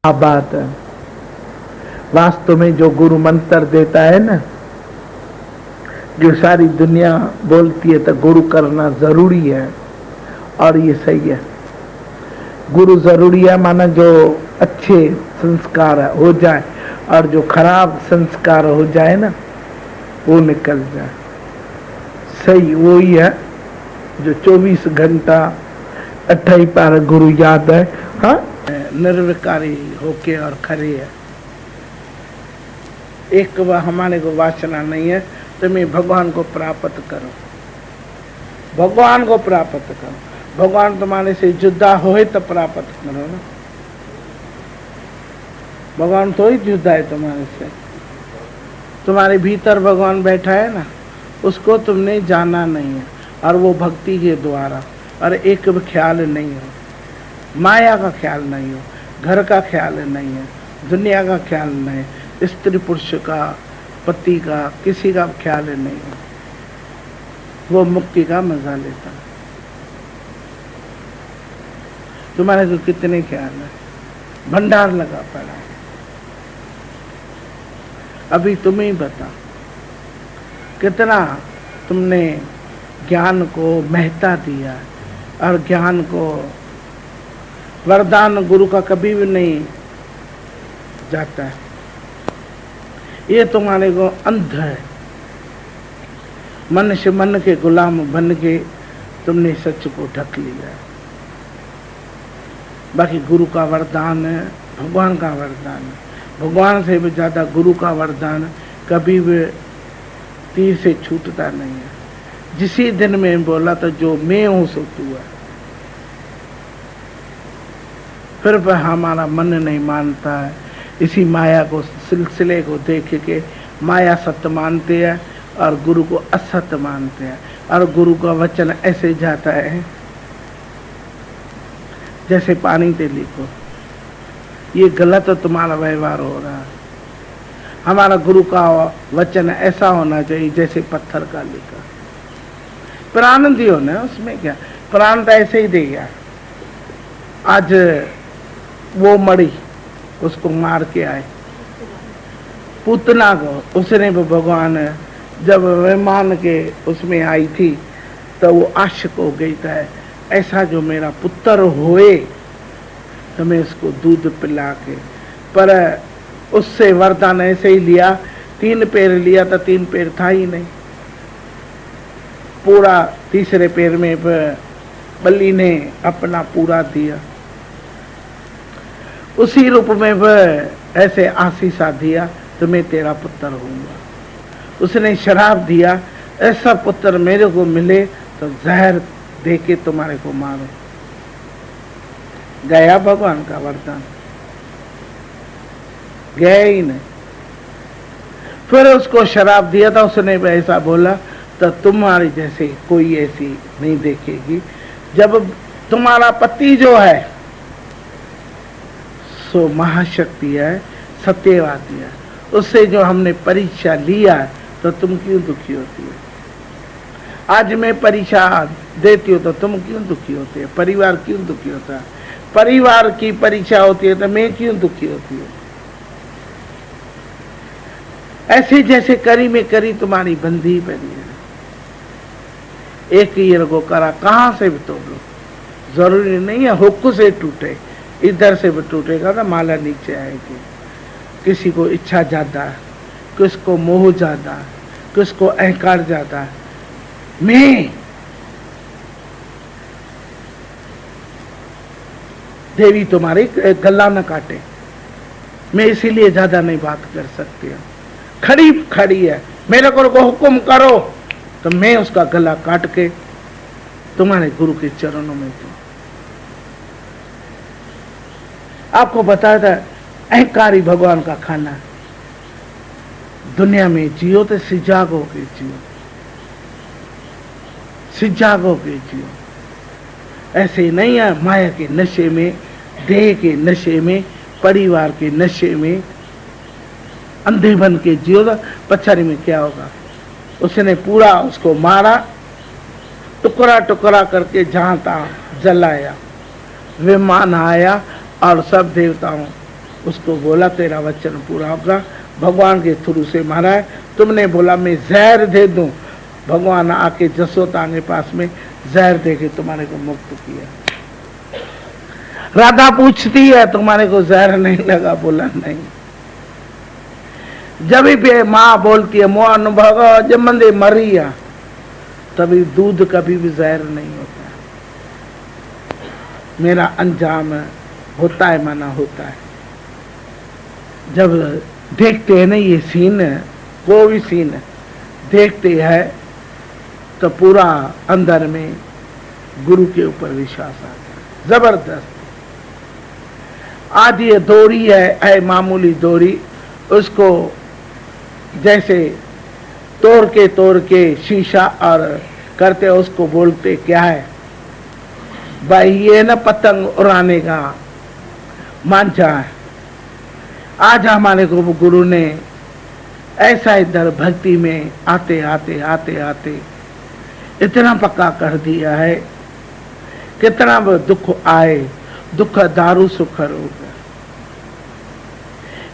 क्या बात है। वास्तव में जो गुरु मंत्र देता है ना, जो सारी दुनिया बोलती है तो गुरु करना जरूरी है, और ये सही है। गुरु जरूरी है माना जो अच्छे संस्कार हो जाए और जो खराब संस्कार हो जाए ना वो निकल जाए। सही वही है जो 24 घंटा 28 पार गुरु याद है। हाँ, निर्विकारी होके और खरे है। एक बार हमारे को वासना नहीं है तो मैं भगवान को प्राप्त करो, भगवान को प्राप्त करो। भगवान तुम्हारे से जुदा होए तो प्राप्त करो ना। भगवान तो ही जुदा है तुम्हारे से। तुम्हारे भीतर भगवान बैठा है ना, उसको तुमने जाना नहीं है, और वो भक्ति के द्वारा। और एक ख्याल नहीं हो, माया का ख्याल नहीं हो, घर का ख्याल नहीं है, दुनिया का ख्याल नहीं, स्त्री पुरुष का, पति का, किसी का ख्याल नहीं हो, वो मुक्ति का मजा लेता है। तुम्हारे को कितने ख्याल है, भंडार लगा पड़ा है। अभी तुम ही बता कितना तुमने ज्ञान को महत्ता दिया, और ज्ञान को वरदान गुरु का कभी भी नहीं जाता है। ये तुम्हारे को अंध है, मन से मन के गुलाम बन के तुमने सच को ढक लिया है। बाकी गुरु का वरदान है, भगवान का वरदान है। भगवान से भी ज्यादा गुरु का वरदान कभी भी तीर से छूटता नहीं है। जिसी दिन में बोला तो जो मैं हूं सो तू है। फिर वह हमारा मन नहीं मानता है। इसी माया को, सिलसिले को देख के माया सत्य मानते हैं और गुरु को असत्य मानते हैं। और गुरु का वचन ऐसे जाता है जैसे पानी ते लिखो। ये गलत तुम्हारा व्यवहार हो रहा है। हमारा गुरु का वचन ऐसा होना चाहिए जैसे पत्थर का लिखा। प्राण दियो ना, उसमें क्या, प्राण तो ऐसे ही दे गया। आज वो मड़ी, उसको मार के आए पूतना को। उसने भी भगवान जब मेहमान के उसमें आई थी तो वो आशिक हो गई था, ऐसा जो मेरा पुत्र होए तो मैं इसको दूध पिला के। पर उससे वरदान ऐसे ही लिया, 3 पैर लिया तो 3 पैर था ही नहीं। पूरा तीसरे पैर में बलि ने अपना पूरा दिया। उसी रूप में वह ऐसे आशीषा दिया तो मैं तेरा पुत्र होऊंगा। उसने शराब दिया, ऐसा पुत्र मेरे को मिले तो जहर दे के तुम्हारे को मारो। गया भगवान का वरदान, गया ही नहीं। फिर उसको शराब दिया था, उसने ऐसा बोला तो तुम्हारी जैसे कोई ऐसी नहीं देखेगी। जब तुम्हारा पति जो है सो महाशक्ति है, सत्यवादी है, उससे जो हमने परीक्षा लिया है तो तुम क्यों दुखी होती है? आज मैं परीक्षा देती हूँ तो तुम क्यों दुखी होते हो? परिवार क्यों दुखी होता है? परिवार की परीक्षा होती है तो मैं क्यों दुखी होती हूँ? ऐसे जैसे करी में करी तुम्हारी बंदी पड़ी है। एक ईयर को करा, कहां से भी तोड़ लो, जरूरी नहीं है हुक्क से टूटे, इधर से भी टूटेगा तो माला नीचे आएगी। किसी को इच्छा ज्यादा है, किसको मोह ज्यादा है, किसको अहंकार ज्यादा है। मैं देवी तुम्हारी गला न काटे, मैं इसीलिए ज्यादा नहीं बात कर सकती हूँ। खड़ी खड़ी है, मेरे को हुक्म करो तो मैं उसका गला काट के तुम्हारे गुरु के चरणों में दूं। आपको बताया था अहंकारी भगवान का खाना। दुनिया में जियो तो सिजाग होके जियो, सिजाग होके जियो। ऐसे नहीं है माया के नशे में, देह के नशे में, परिवार के नशे में अंधे बन के जियो। पछाड़ी में क्या होगा? उसने पूरा उसको मारा, टुकड़ा टुकड़ा करके जहां तहां जलाया। विमान आया और सब देवताओं उसको बोला तेरा वचन पूरा होगा। भगवान के थ्रू से महाराज तुमने बोला मैं जहर दे दूं, भगवान आके जसोदा के पास में जहर दे के तुम्हारे को मुक्त किया। राधा पूछती है तुम्हारे को जहर नहीं लगा? बोला नहीं। जब भी माँ बोलती है मोह अनुभव जमंदे मरिया, तभी दूध कभी भी जहर नहीं होता। मेरा अंजाम होता है माना होता है। जब देखते हैं ना ये सीन, कोई भी सीन देखते हैं तो पूरा अंदर में गुरु के ऊपर विश्वास आता है जबरदस्त। आज ये डोरी है मामूली डोरी, उसको जैसे तोड़ के शीशा और करते उसको बोलते क्या है भाई, ये ना पतंग उड़ाने का मांझा है। आज हमारे को गुरु ने ऐसा इधर भक्ति में आते आते आते आते इतना पक्का कर दिया है, कितना वो दुख आए, दुख दारू सुख रोग।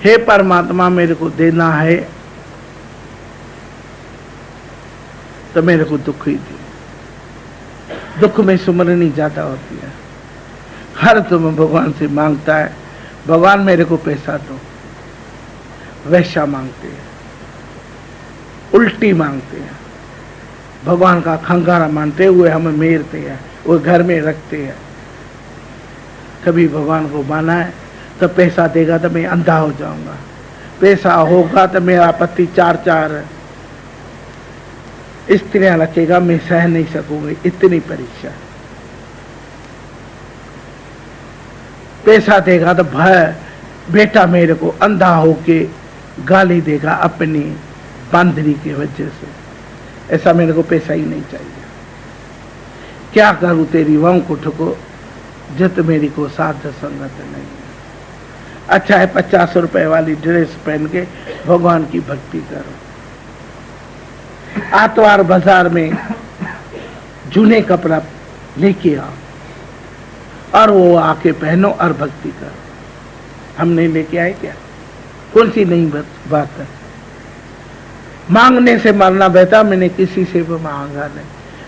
हे परमात्मा मेरे को देना है तो मेरे को दुख ही दे। दुख में सुमरनी ज्यादा होती है। हर तुम भगवान से मांगता है भगवान मेरे को पैसा दो, वैसा मांगते हैं, उल्टी मांगते हैं। भगवान का खंगारा मानते हुए हमें मेरते हैं, वो घर में रखते हैं। कभी भगवान को माना है तो पैसा देगा तो मैं अंधा हो जाऊंगा, पैसा होगा तो मेरा पति चार स्त्रियां रखेगा, मैं सह नहीं सकूंगी इतनी परीक्षा। पैसा देगा तो भय बेटा मेरे को अंधा होके गाली देगा अपनी बांधरी की वजह से, ऐसा मेरे को पैसा ही नहीं चाहिए। क्या करूं तेरी वंकुठ को जित मेरी को साध संगत नहीं। अच्छा है 50 रुपए वाली ड्रेस पहन के भगवान की भक्ति करो। आतवार बाजार में जूने कपड़ा लेके आओ और वो आके पहनो और भक्ति करो। हम नहीं लेके आए क्या? कौन सी नई बात है? मांगने से मरना बेहतर, मैंने किसी से भी मांगा नहीं।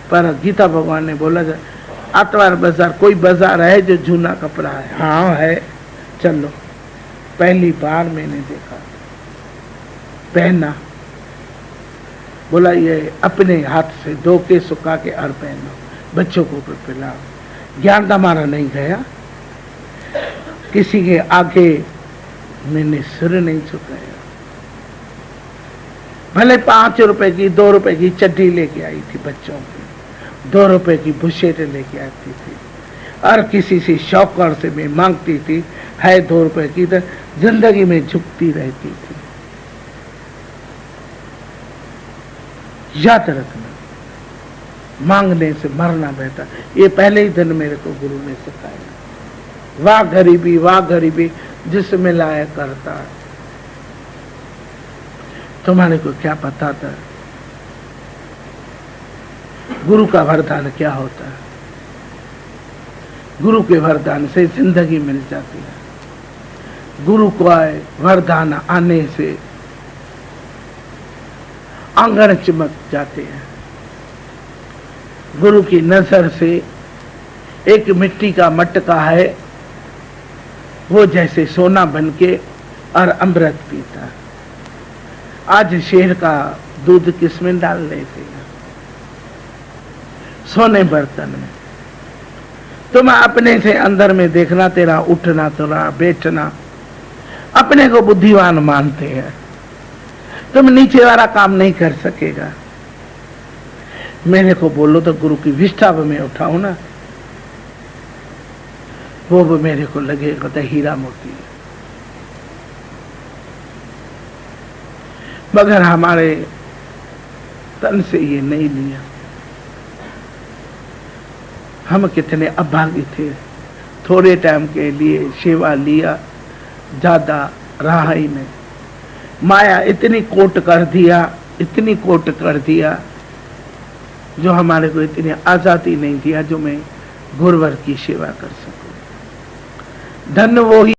पर गीता भगवान ने बोला आतवार बाजार, कोई बाजार है जो जूना कपड़ा है? हाँ है, चलो। पहली बार मैंने देखा, पहना। बोला ये अपने हाथ से धो के सुखा के और पहनो, बच्चों को पिलाओ। ज्ञान हमारा नहीं गया, किसी के आगे मैंने सिर नहीं झुकाया। भले 5 रुपए की 2 रुपए की चड्डी लेके आई थी बच्चों की, 2 रुपए की बुशेट लेके आती थी, और किसी से शौकर से मैं मांगती थी है 2 रुपए की, तो जिंदगी में झुकती रहती थी। याद रखना, मांगने से मरना बेहतर। ये पहले ही दिन मेरे को गुरु ने सिखाया। वाह गरीबी जिसमें लाया करता। तुम्हारे को क्या पता था गुरु का वरदान क्या होता है? गुरु के वरदान से जिंदगी मिल जाती है। गुरु को वरदान आने से आंगन चमक जाते हैं। गुरु की नजर से एक मिट्टी का मटका है, वो जैसे सोना बनके और अमृत पीता है। आज शेर का दूध किसमें डाल लेते हैं? सोने बर्तन में। तुम अपने से अंदर में देखना, तेरा उठना तेरा बैठना अपने को बुद्धिमान मानते हैं। तुम नीचे वाला काम नहीं कर सकेगा। मेरे को बोलो तो गुरु की विष्ठा में उठाओ ना, वो भी मेरे को लगेगा तो हीरा मोती। मगर हमारे तन से ये नहीं लिया। हम कितने अभागी थे, थोड़े टाइम के लिए सेवा लिया, ज्यादा रहा ही नहीं। माया इतनी कोट कर दिया जो हमारे को इतनी आजादी नहीं दिया जो मैं गुरुवर की सेवा कर सकूं। धन्य वो ही